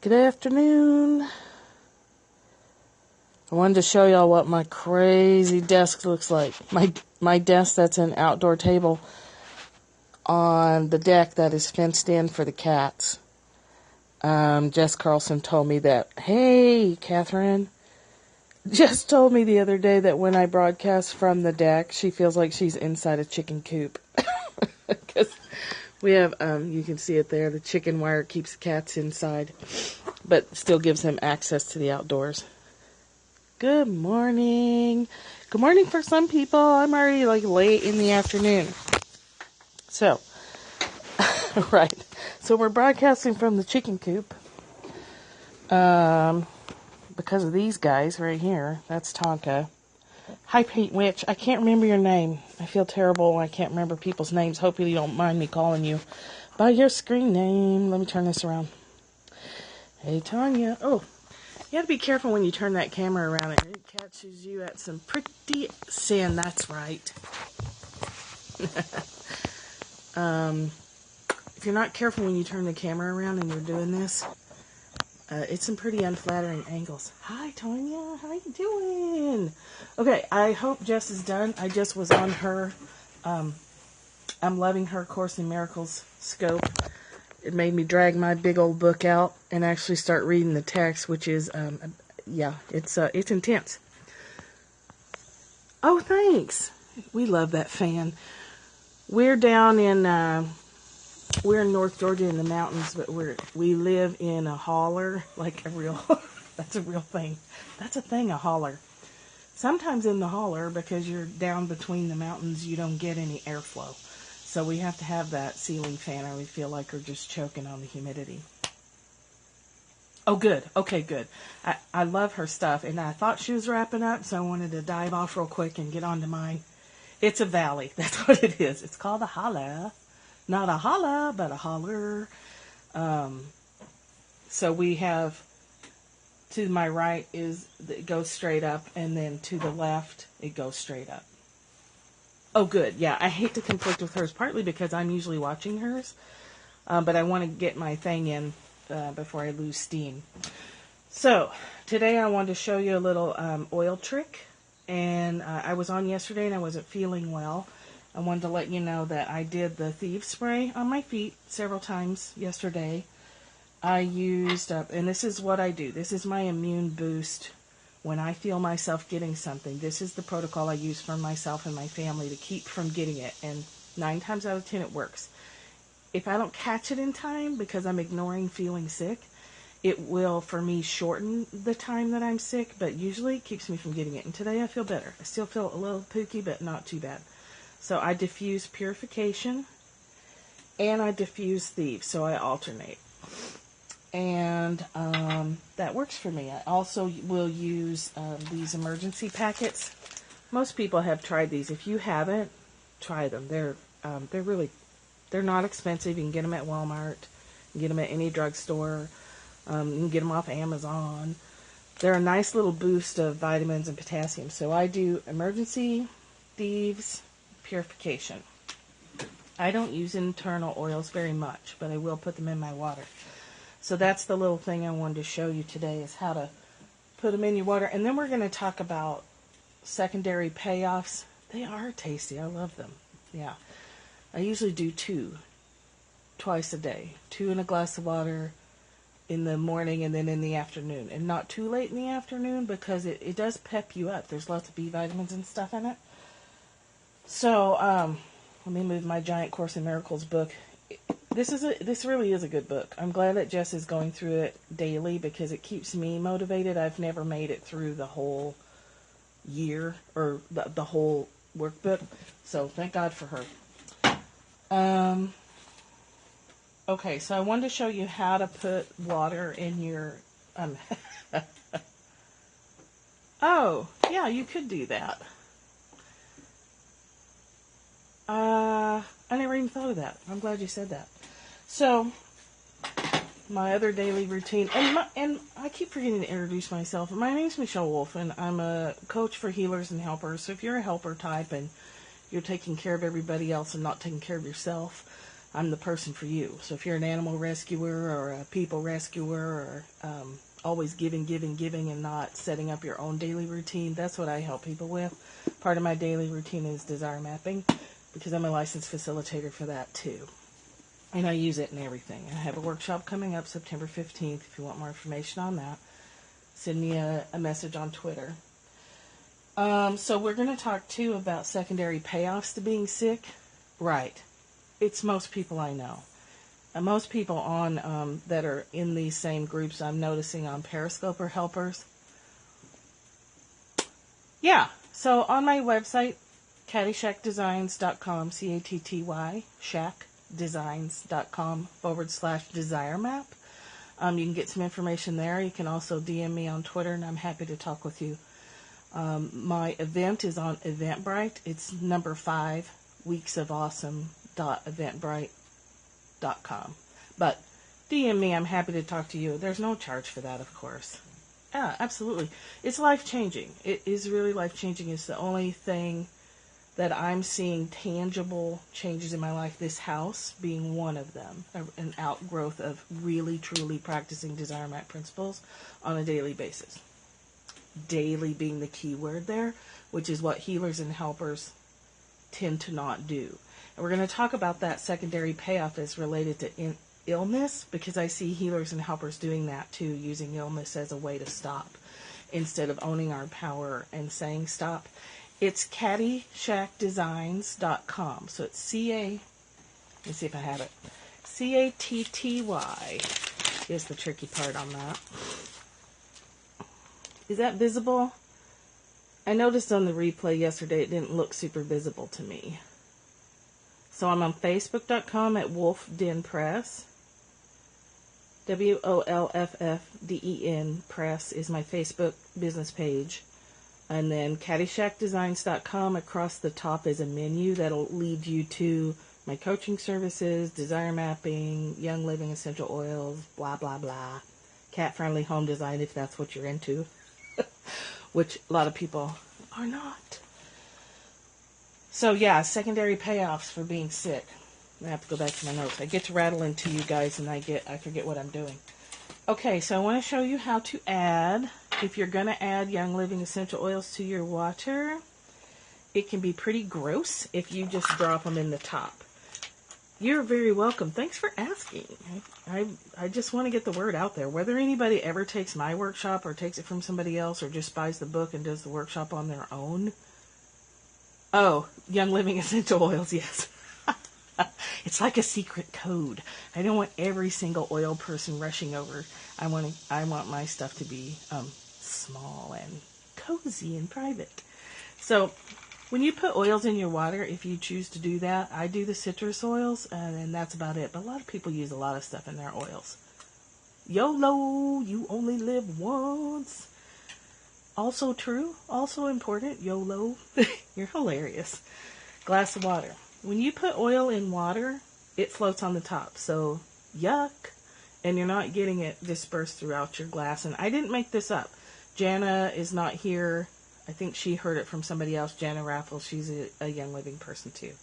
Good afternoon. I wanted to show y'all what my crazy desk looks like. My desk that's an outdoor table on the deck that is fenced in for the cats. Jess Carlson told me that, hey, Catherine. Jess told me the other day that when I broadcast from the deck, she feels like she's inside a chicken coop. Because we have, you can see it there, the chicken wire keeps the cats inside, but still gives them access to the outdoors. Good morning. Good morning for some people. I'm already late in the afternoon. So, right. So we're broadcasting from the chicken coop. Because of these guys right here. That's Tonka. Hi, Pete Witch. I can't remember your name. I feel terrible when I can't remember people's names. Hopefully you don't mind me calling you by your screen name. Let me turn this around. Hey, Tanya. Oh, you have to be careful when you turn that camera around. It catches you at some pretty sin. That's right. If you're not careful when you turn the camera around and you're doing this, it's some pretty unflattering angles. Hi, Tanya. How you doing? Okay, I hope Jess is done. I just was on her, I'm Loving Her Course in Miracles scope. It made me drag my big old book out and actually start reading the text, which is, it's intense. Oh, thanks. We love that fan. We're down in, we're in North Georgia in the mountains, but we live in a holler, like a real, that's a real thing. That's a thing, a holler. Sometimes in the holler, because you're down between the mountains, you don't get any airflow. So we have to have that ceiling fan or we feel like we're just choking on the humidity. Oh, good. Okay, good. I love her stuff, and I thought she was wrapping up, so I wanted to dive off real quick and get on to mine. It's a valley. That's what it is. It's called a holler. Not a holla, but a holler. So we have, to my right it goes straight up, and then to the left, it goes straight up. Oh, good. Yeah, I hate to conflict with hers, partly because I'm usually watching hers, but I want to get my thing in before I lose steam. So, today I wanted to show you a little oil trick, and I was on yesterday and I wasn't feeling well. I wanted to let you know that I did the thieves spray on my feet several times yesterday. I used, and this is what I do. This is my immune boost when I feel myself getting something. This is the protocol I use for myself and my family to keep from getting it. And 9 times out of 10 it works. If I don't catch it in time because I'm ignoring feeling sick, it will, for me, shorten the time that I'm sick, but usually it keeps me from getting it. And today I feel better. I still feel a little pooky, but not too bad. So I diffuse purification and I diffuse thieves, so I alternate. And that works for me. I also will use these emergency packets. Most people have tried these. If you haven't, try them. They're not expensive. You can get them at Walmart. You can get them at any drugstore. You can get them off Amazon. They're a nice little boost of vitamins and potassium. So I do emergency, thieves, purification. I don't use internal oils very much, but I will put them in my water. So that's the little thing I wanted to show you today, is how to put them in your water. And then we're going to talk about secondary payoffs. They are tasty. I love them. Yeah. I usually do 2 twice a day. 2 in a glass of water in the morning and then in the afternoon. And not too late in the afternoon, because it does pep you up. There's lots of B vitamins and stuff in it. So, let me move my giant Course in Miracles book. This really is a good book. I'm glad that Jess is going through it daily because it keeps me motivated. I've never made it through the whole year or the whole workbook, so thank God for her. Okay, so I wanted to show you how to put water in your oh, yeah, you could do that. I never even thought of that. I'm glad you said that. So, my other daily routine, and I keep forgetting to introduce myself. My name's Michelle Wolf, and I'm a coach for healers and helpers. So if you're a helper type and you're taking care of everybody else and not taking care of yourself, I'm the person for you. So if you're an animal rescuer or a people rescuer, or always giving, and not setting up your own daily routine, that's what I help people with. Part of my daily routine is desire mapping, because I'm a licensed facilitator for that too. And I use it in everything. I have a workshop coming up September 15th. If you want more information on that, send me a message on Twitter. So we're going to talk too about secondary payoffs to being sick. Right. It's most people I know. And most people on that are in these same groups I'm noticing on Periscope are helpers. Yeah. So on my website, cattyshackdesigns.com, CATTY, shackdesigns.com/desire map. You can get some information there. You can also DM me on Twitter, and I'm happy to talk with you. My event is on Eventbrite. It's number 5, weeksofawesome.eventbrite.com. But DM me, I'm happy to talk to you. There's no charge for that, of course. Yeah, absolutely. It's life-changing. It is really life-changing. It's the only thing that I'm seeing tangible changes in my life, this house being one of them, an outgrowth of really, truly practicing desire map principles on a daily basis. Daily being the key word there, which is what healers and helpers tend to not do. And we're going to talk about that secondary payoff as related to illness, because I see healers and helpers doing that too, using illness as a way to stop instead of owning our power and saying stop. It's cattyshackdesigns.com. So it's let me see if I have it. CATTY is the tricky part on that. Is that visible? I noticed on the replay yesterday it didn't look super visible to me. So I'm on Facebook.com at Wolf Den Press. WOLFFDEN Press is my Facebook business page. And then cattyshackdesigns.com, across the top is a menu that'll lead you to my coaching services, desire mapping, young living essential oils, blah, blah, blah. Cat-friendly home design, if that's what you're into. Which a lot of people are not. So yeah, secondary payoffs for being sick. I have to go back to my notes. I get to rattling to you guys and I forget what I'm doing. Okay, so I want to show you how to add, if you're going to add Young Living essential oils to your water. It can be pretty gross if you just drop them in the top. You're very welcome. Thanks for asking. I just want to get the word out there. Whether anybody ever takes my workshop or takes it from somebody else or just buys the book and does the workshop on their own. Oh, Young Living essential oils, yes. It's like a secret code. I don't want every single oil person rushing over. I want my stuff to be small and cozy and private. So when you put oils in your water, if you choose to do that, I do the citrus oils, and that's about it. But a lot of people use a lot of stuff in their oils. YOLO, you only live once. Also true, also important, YOLO. You're hilarious. Glass of water. When you put oil in water, it floats on the top. So, yuck. And you're not getting it dispersed throughout your glass. And I didn't make this up. Jana is not here. I think she heard it from somebody else, Jana Raffles. She's a Young Living person too.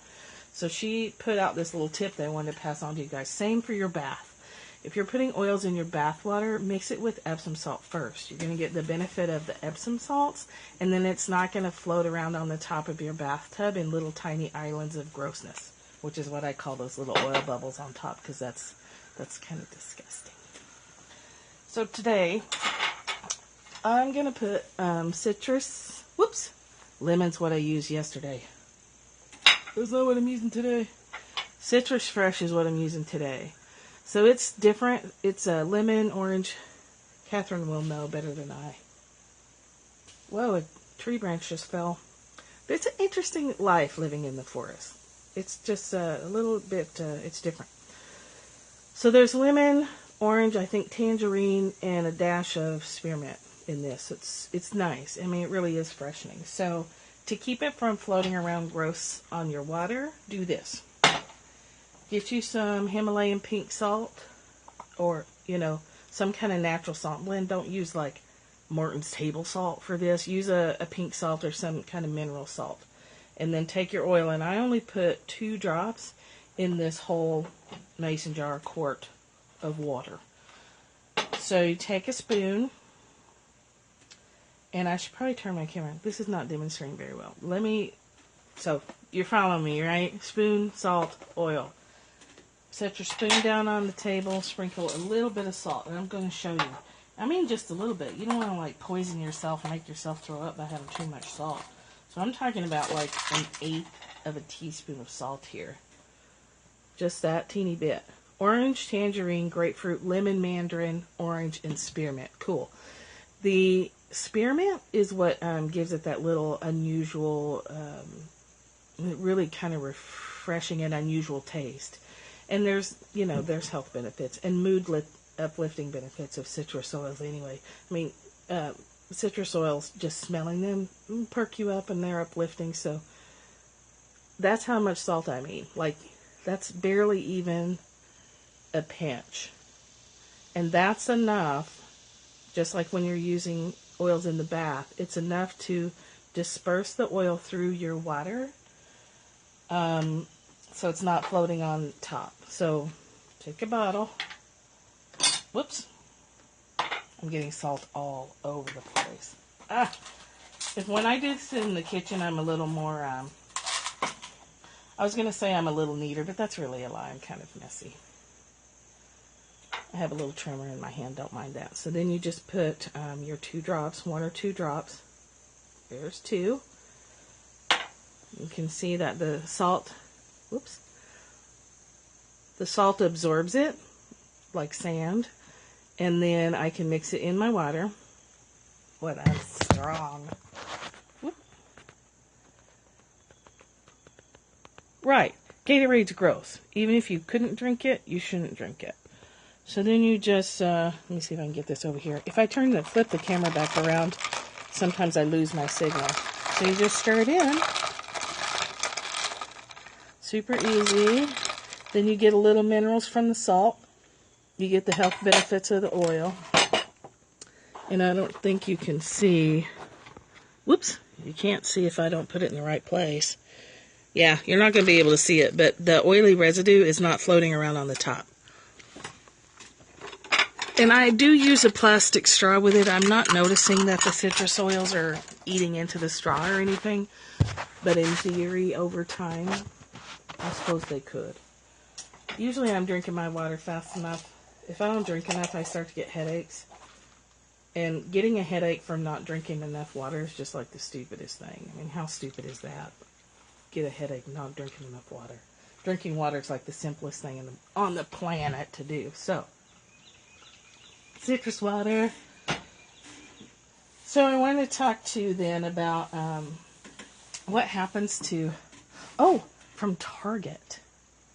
So she put out this little tip that I wanted to pass on to you guys. Same for your bath. If you're putting oils in your bath water, mix it with Epsom salt first. You're going to get the benefit of the Epsom salts, and then it's not going to float around on the top of your bathtub in little tiny islands of grossness, which is what I call those little oil bubbles on top, because that's kind of disgusting. So today, I'm going to put citrus. Whoops. Lemon's what I used yesterday. That's not what I'm using today. Citrus Fresh is what I'm using today. So it's different. It's a lemon, orange. Catherine will know better than I. Whoa, a tree branch just fell. But it's an interesting life living in the forest. It's just a little bit, it's different. So there's lemon, orange, I think tangerine, and a dash of spearmint in this. It's nice. I mean, it really is freshening. So to keep it from floating around gross on your water, do this. Get you some Himalayan pink salt, or, some kind of natural salt blend. Don't use like Morton's table salt for this. Use a pink salt or some kind of mineral salt. And then take your oil, and I only put 2 drops in this whole mason jar quart of water. So you take a spoon, and I should probably turn my camera. This is not demonstrating very well. So you're following me, right? Spoon, salt, oil. Set your spoon down on the table, sprinkle a little bit of salt, and I'm going to show you. I mean just a little bit. You don't want to like poison yourself and make yourself throw up by having too much salt. So I'm talking about like 1/8 of a teaspoon of salt here. Just that teeny bit. Orange, tangerine, grapefruit, lemon, mandarin, orange, and spearmint. Cool. The spearmint is what gives it that little unusual, really kind of refreshing and unusual taste. And there's health benefits and mood uplifting benefits of citrus oils anyway. I mean, citrus oils, just smelling them perk you up and they're uplifting. So that's how much salt I mean. Like, that's barely even a pinch. And that's enough, just like when you're using oils in the bath, it's enough to disperse the oil through your water. So it's not floating on top. So take a bottle. Whoops. I'm getting salt all over the place. If when I do this in the kitchen, I'm a little more, I was going to say I'm a little neater, but that's really a lie. I'm kind of messy. I have a little trimmer in my hand. Don't mind that. So then you just put your 2 drops, 1 or 2 drops. There's 2. You can see that the salt, the salt absorbs it like sand. And then I can mix it in my water. What, I'm strong. Whoop. Right. Gatorade's gross. Even if you couldn't drink it, you shouldn't drink it. So then you just, let me see if I can get this over here. If I flip the camera back around, sometimes I lose my signal. So you just stir it in. Super easy. Then you get a little minerals from the salt. You get the health benefits of the oil. And I don't think you can see. Whoops. You can't see if I don't put it in the right place. Yeah, you're not going to be able to see it, but the oily residue is not floating around on the top. And I do use a plastic straw with it. I'm not noticing that the citrus oils are eating into the straw or anything. But in theory, over time, I suppose they could. Usually I'm drinking my water fast enough. If I don't drink enough, I start to get headaches. And getting a headache from not drinking enough water is just like the stupidest thing. I mean, how stupid is that? Get a headache not drinking enough water. Drinking water is like the simplest thing on the planet to do. So, citrus water. So I want to talk to you then about what happens to, from Target.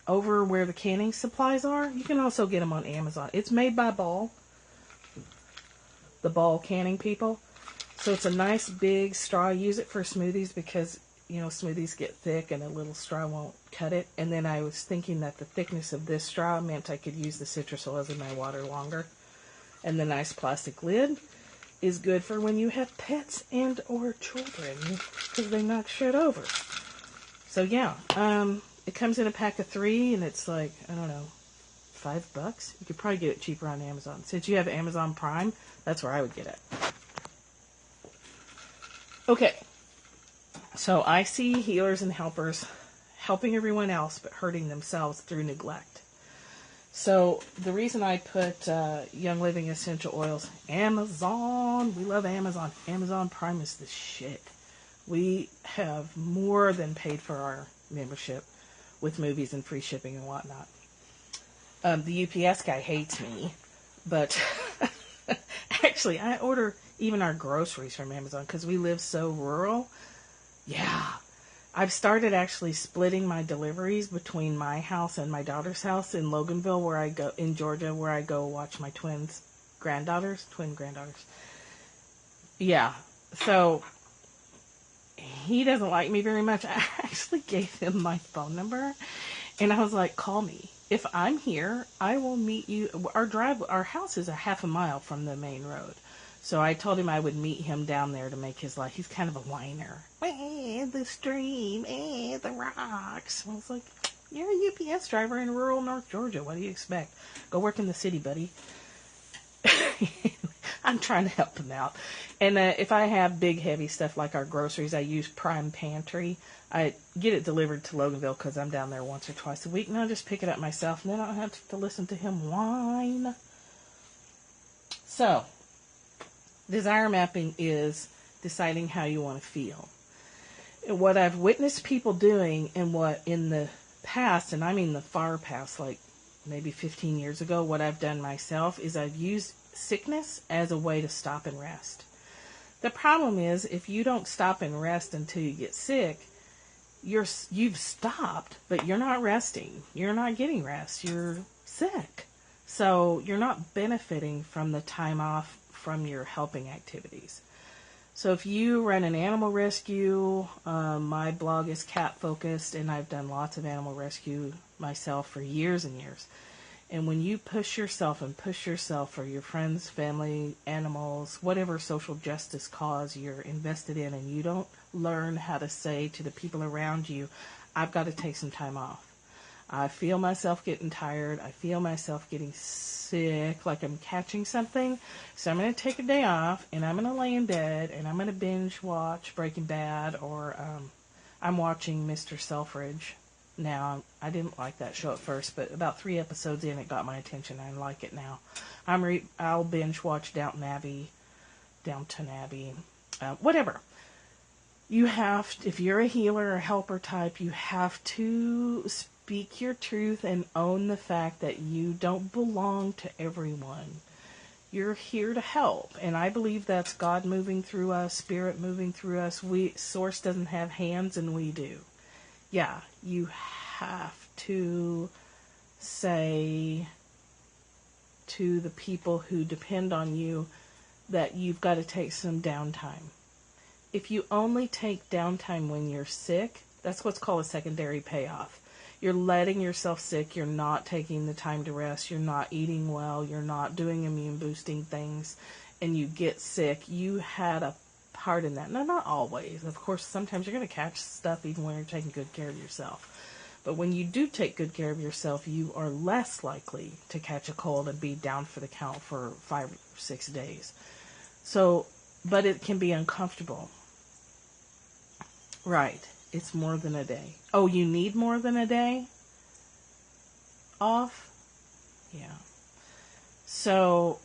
Over where the canning supplies are. You can also get them on Amazon. It's made by Ball. The Ball canning people. So it's a nice big straw. I use it for smoothies because, smoothies get thick and a little straw won't cut it. And then I was thinking that the thickness of this straw meant I could use the citrus oils in my water longer. And the nice plastic lid is good for when you have pets and or children because they knock shit over. So yeah, it comes in a pack of 3, and it's like, I don't know, $5. You could probably get it cheaper on Amazon. Since you have Amazon Prime, that's where I would get it. Okay, so I see healers and helpers helping everyone else, but hurting themselves through neglect. So the reason I put Young Living Essential Oils, Amazon, we love Amazon. Amazon Prime is the shit. We have more than paid for our membership with movies and free shipping and whatnot. The UPS guy hates me, but actually I order even our groceries from Amazon because we live so rural. Yeah, I've started actually splitting my deliveries between my house and my daughter's house in Loganville, where I go, in Georgia, where I go watch my twin granddaughters. Yeah, so he doesn't like me very much. I actually gave him my phone number, and I was like, call me. If I'm here, I will meet you. Our house is a half a mile from the main road. So I told him I would meet him down there to make his life. He's kind of a whiner. The stream, the rocks. I was like, You're a UPS driver in rural North Georgia. What do you expect? Go work in the city, buddy. I'm trying to help him out. And if I have big, heavy stuff like our groceries, I use Prime Pantry. I get it delivered to Loganville because I'm down there once or twice a week, and I just pick it up myself, and then I don't have to listen to him whine. So, desire mapping is deciding how you want to feel. And what I've witnessed people doing, and what in the past, and I mean the far past, like maybe 15 years ago, what I've done myself is I've used sickness as a way to stop and rest. The problem is, if you don't stop and rest until you get sick, you've stopped, but you're not resting. You're not getting rest. You're sick. So you're not benefiting from the time off from your helping activities. So if you run an animal rescue, my blog is cat focused, and I've done lots of animal rescue myself for years and years. And when you push yourself for your friends, family, animals, whatever social justice cause you're invested in, and you don't learn how to say to the people around you, I've got to take some time off. I feel myself getting tired. I feel myself getting sick, like I'm catching something. So I'm going to take a day off, and I'm going to lay in bed, and I'm going to binge watch Breaking Bad, or I'm watching Mr. Selfridge. Now, I didn't like that show at first, but about 3 episodes in, it got my attention. I like it now. I'll binge watch Downton Abbey, whatever. You have, if you're a healer or helper type, you have to speak your truth and own the fact that you don't belong to everyone. You're here to help, and I believe that's God moving through us, Spirit moving through us. Source doesn't have hands, and we do. Yeah, you have to say to the people who depend on you that you've got to take some downtime. If you only take downtime when you're sick, that's what's called a secondary payoff. You're letting yourself sick, you're not taking the time to rest, you're not eating well, you're not doing immune boosting things, and you get sick. You had a part in that. Now, not always. Of course, sometimes you're going to catch stuff even when you're taking good care of yourself. But when you do take good care of yourself, you are less likely to catch a cold and be down for the count for 5 or 6 days. So, but it can be uncomfortable. Right. It's more than a day. Oh, you need more than a day off? Yeah. So,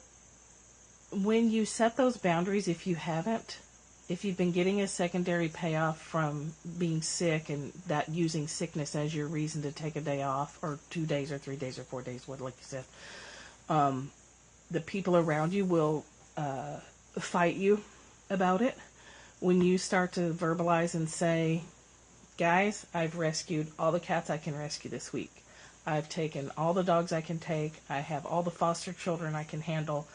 when you set those boundaries, if you've been getting a secondary payoff from being sick, and that using sickness as your reason to take a day off, or 2 days or 3 days or 4 days, like you said, the people around you will fight you about it. When you start to verbalize and say, guys, I've rescued all the cats I can rescue this week. I've taken all the dogs I can take. I have all the foster children I can handle.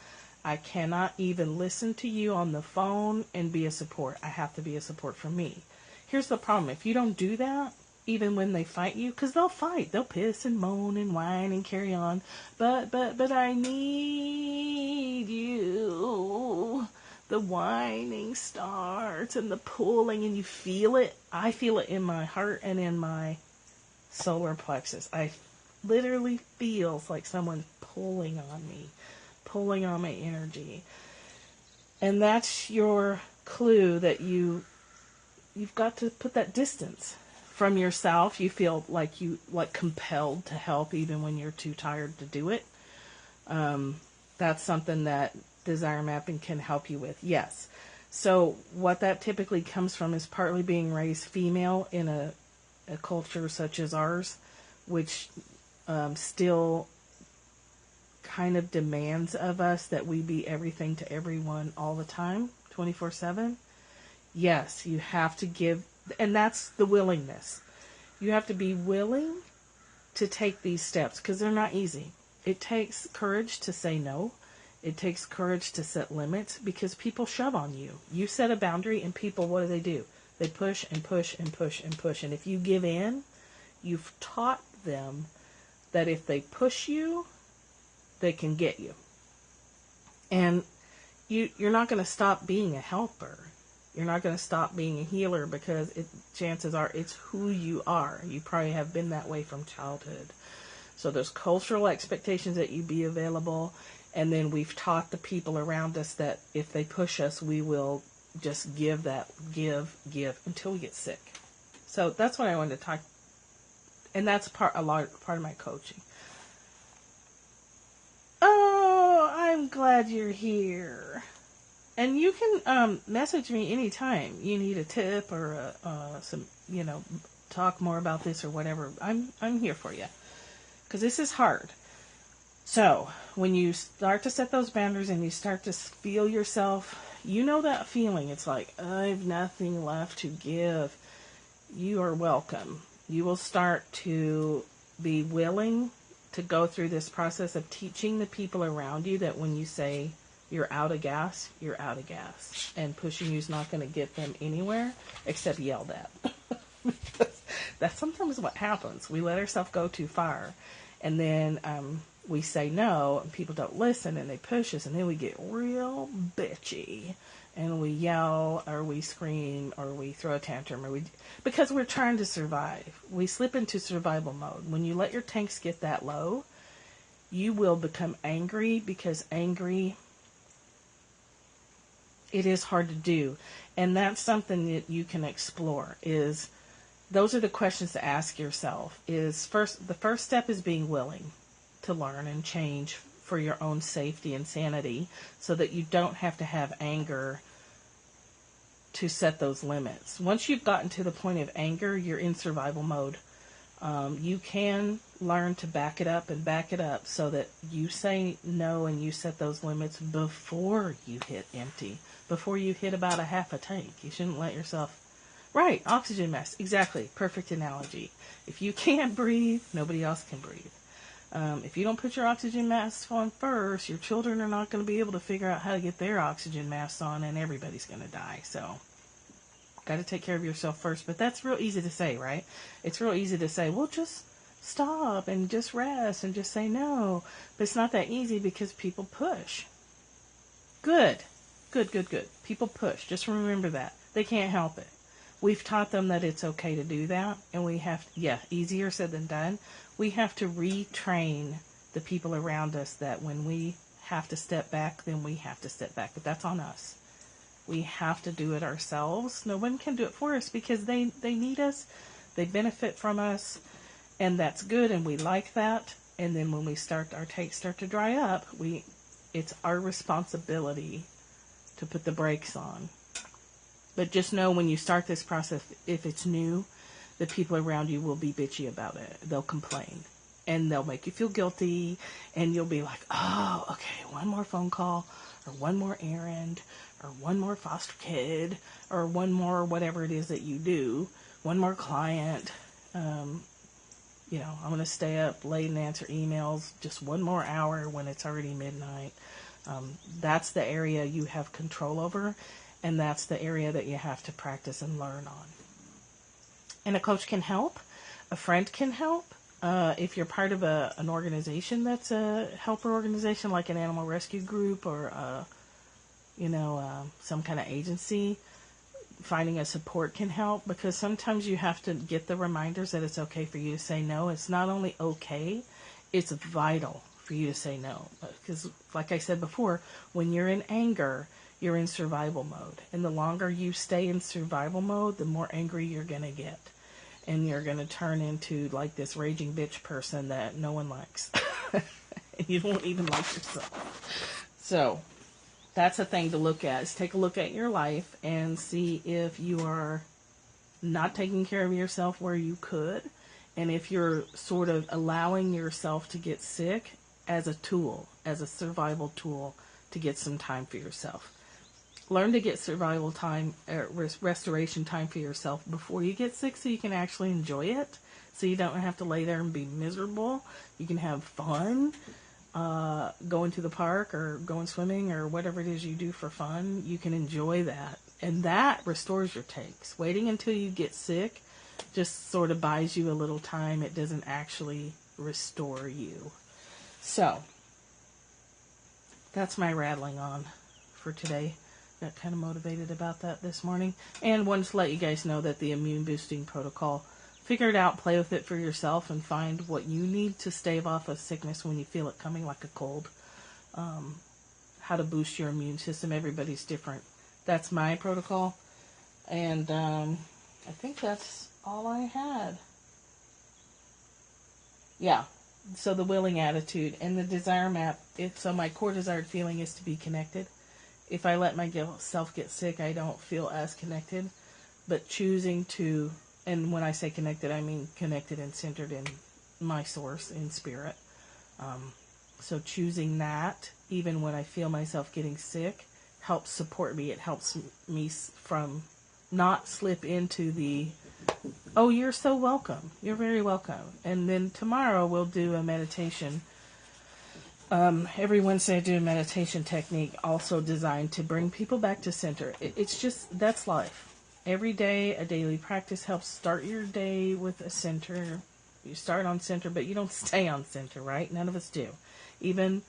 I cannot even listen to you on the phone and be a support. I have to be a support for me. Here's the problem. If you don't do that, even when they fight you, because they'll fight. They'll piss and moan and whine and carry on. But I need you. The whining starts and the pulling, and you feel it. I feel it in my heart and in my solar plexus. I literally feels like someone's pulling on me, pulling on my energy. And that's your clue that you've got to put that distance from yourself. You feel like compelled to help even when you're too tired to do it. That's something that desire mapping can help you with. Yes. So what that typically comes from is partly being raised female in a culture such as ours, which still kind of demands of us that we be everything to everyone all the time, 24/7. Yes, you have to give, and that's the willingness. You have to be willing to take these steps, because they're not easy. It takes courage to say no. It takes courage to set limits, because people shove on you. You set a boundary, and people, what do? They push and push and push and push. And if you give in, you've taught them that if they push you, they can get you. And you're not going to stop being a helper. You're not going to stop being a healer because chances are it's who you are. You probably have been that way from childhood. So there's cultural expectations that you be available. And then we've taught the people around us that if they push us, we will just give until we get sick. So that's what I wanted to talk. And that's part of my coaching. Oh, I'm glad you're here. And you can message me anytime you need a tip or some, talk more about this or whatever. I'm here for you because this is hard. So when you start to set those boundaries and you start to feel yourself, that feeling. It's like, I've nothing left to give. You are welcome. You will start to be willing to go through this process of teaching the people around you that when you say you're out of gas, you're out of gas. And pushing you is not going to get them anywhere except yelled at. That's sometimes what happens. We let ourselves go too far. And then we say no, and people don't listen, and they push us, and then we get real bitchy. And we yell, or we scream, or we throw a tantrum, because we're trying to survive. We slip into survival mode. When you let your tanks get that low, you will become angry, because angry, it is hard to do. And that's something that you can explore, those are the questions to ask yourself. The first step is being willing to learn and change for your own safety and sanity, so that you don't have to have anger to set those limits. Once you've gotten to the point of anger, you're in survival mode. You can learn to back it up so that you say no and you set those limits before you hit empty, before you hit about a half a tank. You shouldn't let yourself... Right, oxygen mask. Exactly. Perfect analogy. If you can't breathe, nobody else can breathe. If you don't put your oxygen mask on first, your children are not going to be able to figure out how to get their oxygen masks on, and everybody's going to die. So, got to take care of yourself first. But that's real easy to say, right? It's real easy to say, well, just stop and just rest and just say no. But it's not that easy because people push. Good. People push. Just remember that. They can't help it. We've taught them that it's okay to do that, and we have, easier said than done. We have to retrain the people around us that when we have to step back, then we have to step back. But that's on us. We have to do it ourselves. No one can do it for us because they need us, they benefit from us, and that's good, and we like that. And then when our tanks start to dry up, it's our responsibility to put the brakes on. But just know when you start this process, if it's new, the people around you will be bitchy about it. They'll complain. And they'll make you feel guilty. And you'll be like, oh, okay, one more phone call, or one more errand, or one more foster kid, or one more whatever it is that you do, one more client. I'm going to stay up late and answer emails just one more hour when it's already midnight. That's the area you have control over. And that's the area that you have to practice and learn on. And a coach can help. A friend can help. If you're part of an organization that's a helper organization, like an animal rescue group or, some kind of agency, finding a support can help. Because sometimes you have to get the reminders that it's okay for you to say no. It's not only okay, it's vital for you to say no. Because, like I said before, when you're in anger, you're in survival mode. And the longer you stay in survival mode, the more angry you're going to get. And you're going to turn into like this raging bitch person that no one likes. And you won't even like yourself. So that's a thing to look at, is take a look at your life and see if you are not taking care of yourself where you could. And if you're sort of allowing yourself to get sick as a tool, as a survival tool to get some time for yourself. Learn to get survival time, restoration time for yourself before you get sick so you can actually enjoy it. So you don't have to lay there and be miserable. You can have fun going to the park or going swimming or whatever it is you do for fun. You can enjoy that. And that restores your tanks. Waiting until you get sick just sort of buys you a little time. It doesn't actually restore you. So that's my rattling on for today. got kind of motivated about that this morning. And wanted to let you guys know that the immune boosting protocol, figure it out, play with it for yourself, and find what you need to stave off a sickness when you feel it coming, like a cold. How to boost your immune system. Everybody's different. That's my protocol. And I think that's all I had. Yeah. So the willing attitude and the desire map. So my core desired feeling is to be connected. If I let myself get sick, I don't feel as connected. But choosing to, and when I say connected, I mean connected and centered in my source, in spirit. So choosing that, even when I feel myself getting sick, helps support me. It helps me from not slip into the, oh, you're so welcome. You're very welcome. And then tomorrow we'll do a meditation. Every Wednesday I do a meditation technique also designed to bring people back to center. It's just, that's life. Every day, a daily practice helps start your day with a center. You start on center, but you don't stay on center, right? None of us do. Even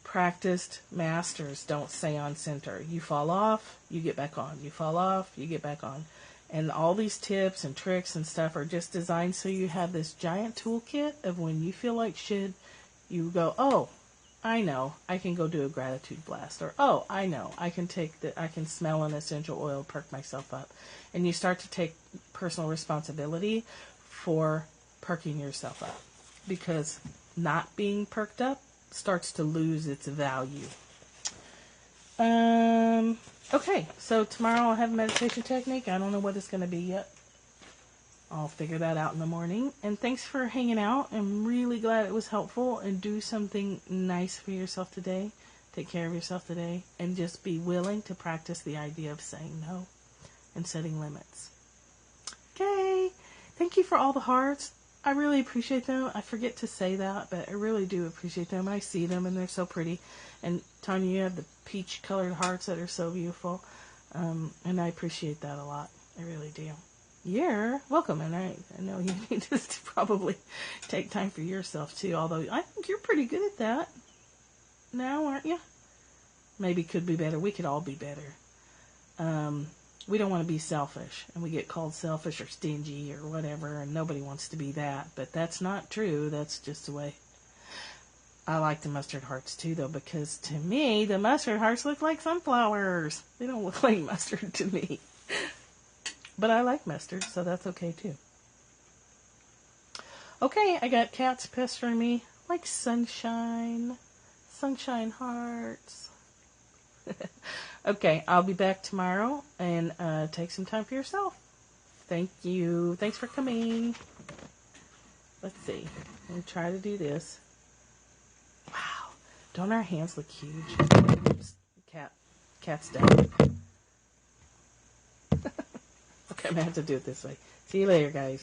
practiced masters don't stay on center. You fall off, you get back on. You fall off, you get back on. And all these tips and tricks and stuff are just designed so you have this giant toolkit of when you feel like shit, you go, oh, I know, I can go do a gratitude blast. Or, oh, I know, I can smell an essential oil, perk myself up. And you start to take personal responsibility for perking yourself up. Because not being perked up starts to lose its value. Okay, so tomorrow I'll have a meditation technique. I don't know what it's going to be yet. I'll figure that out in the morning. And thanks for hanging out. I'm really glad it was helpful. And do something nice for yourself today. Take care of yourself today. And just be willing to practice the idea of saying no and setting limits. Okay. Thank you for all the hearts. I really appreciate them. I forget to say that, but I really do appreciate them. I see them, and they're so pretty. And Tanya, you have the peach-colored hearts that are so beautiful. And I appreciate that a lot. I really do. You're welcome, and I know you need to probably take time for yourself, too, although I think you're pretty good at that now, aren't you? Maybe could be better. We could all be better. We don't want to be selfish, and we get called selfish or stingy or whatever, and nobody wants to be that, but that's not true. That's just the way. I like the mustard hearts, too, though, because to me, the mustard hearts look like sunflowers. They don't look like mustard to me. But I like mustard, so that's okay, too. Okay, I got cats pestering me like sunshine. Sunshine hearts. Okay, I'll be back tomorrow, and take some time for yourself. Thank you. Thanks for coming. Let's see. I'm going to try to do this. Wow. Don't our hands look huge? Oops. Cat's down. Okay, I'm going to have to do it this way. See you later, guys.